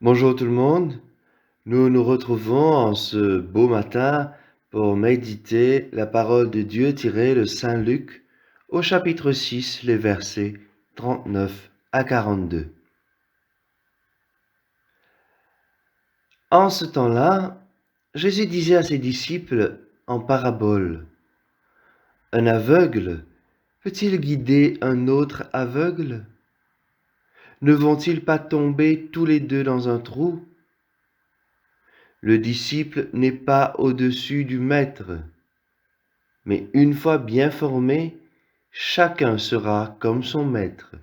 Bonjour tout le monde, nous nous retrouvons en ce beau matin pour méditer la parole de Dieu tirée de Saint Luc au chapitre 6, les versets 39 à 42. En ce temps-là, Jésus disait à ses disciples en parabole, un aveugle peut-il guider un autre aveugle? Ne vont-ils pas tomber tous les deux dans un trou? Le disciple n'est pas au-dessus du maître, mais une fois bien formé, chacun sera comme son maître.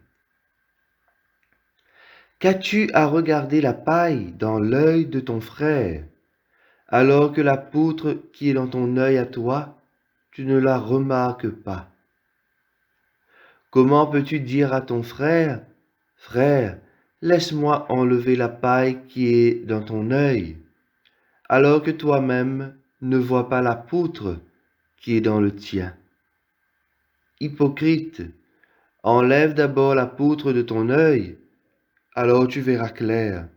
Qu'as-tu à regarder la paille dans l'œil de ton frère, alors que la poutre qui est dans ton œil à toi, tu ne la remarques pas? Comment peux-tu dire à ton frère, Frère, laisse-moi enlever la paille qui est dans ton œil, alors que toi-même ne vois pas la poutre qui est dans le tien? Hypocrite, enlève d'abord la poutre de ton œil, alors tu verras clair,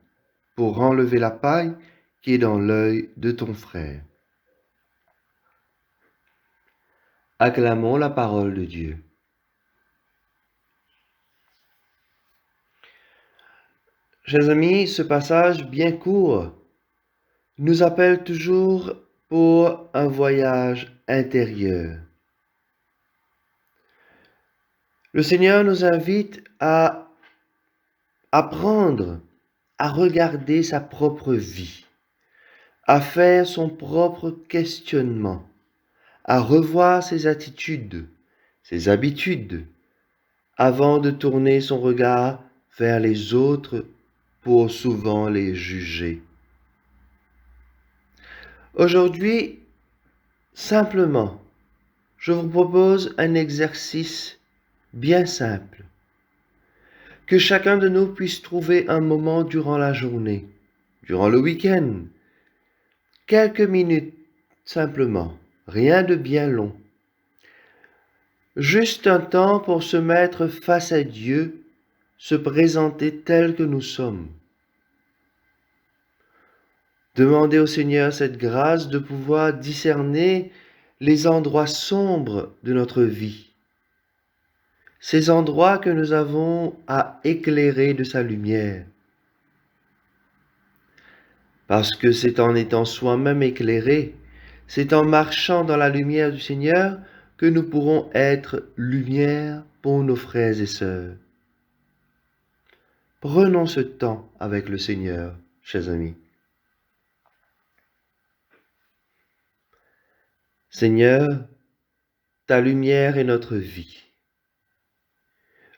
pour enlever la paille qui est dans l'œil de ton frère. Acclamons la parole de Dieu. Chers amis, ce passage bien court nous appelle toujours pour un voyage intérieur. Le Seigneur nous invite à apprendre à regarder sa propre vie, à faire son propre questionnement, à revoir ses attitudes, ses habitudes, avant de tourner son regard vers les autres pour souvent les juger. Aujourd'hui, simplement, je vous propose un exercice bien simple. Que chacun de nous puisse trouver un moment durant la journée, durant le week-end, quelques minutes simplement, rien de bien long. Juste un temps pour se mettre face à Dieu, se présenter tel que nous sommes. Demandez au Seigneur cette grâce de pouvoir discerner les endroits sombres de notre vie, ces endroits que nous avons à éclairer de sa lumière. Parce que c'est en étant soi-même éclairé, c'est en marchant dans la lumière du Seigneur que nous pourrons être lumière pour nos frères et sœurs. Prenons ce temps avec le Seigneur, chers amis. Seigneur, ta lumière est notre vie.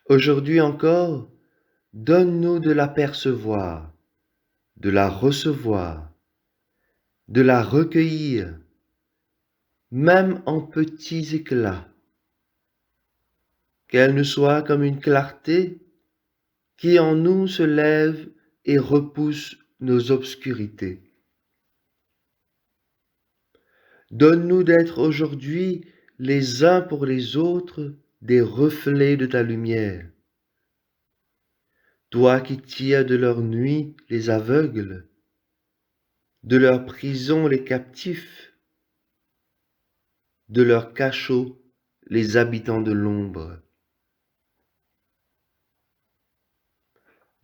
Aujourd'hui encore, donne-nous de l'apercevoir, de la recevoir, de la recueillir, même en petits éclats, qu'elle ne soit comme une clarté qui en nous se lève et repousse nos obscurités. Donne-nous d'être aujourd'hui les uns pour les autres des reflets de ta lumière. Toi qui tires de leur nuit les aveugles, de leur prison les captifs, de leur cachot les habitants de l'ombre.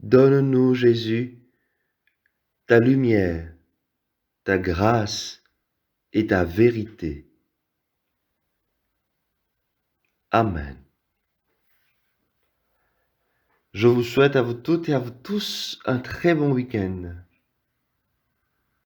Donne-nous, Jésus, ta lumière, ta grâce et ta vérité. Amen. Je vous souhaite à vous toutes et à vous tous un très bon week-end.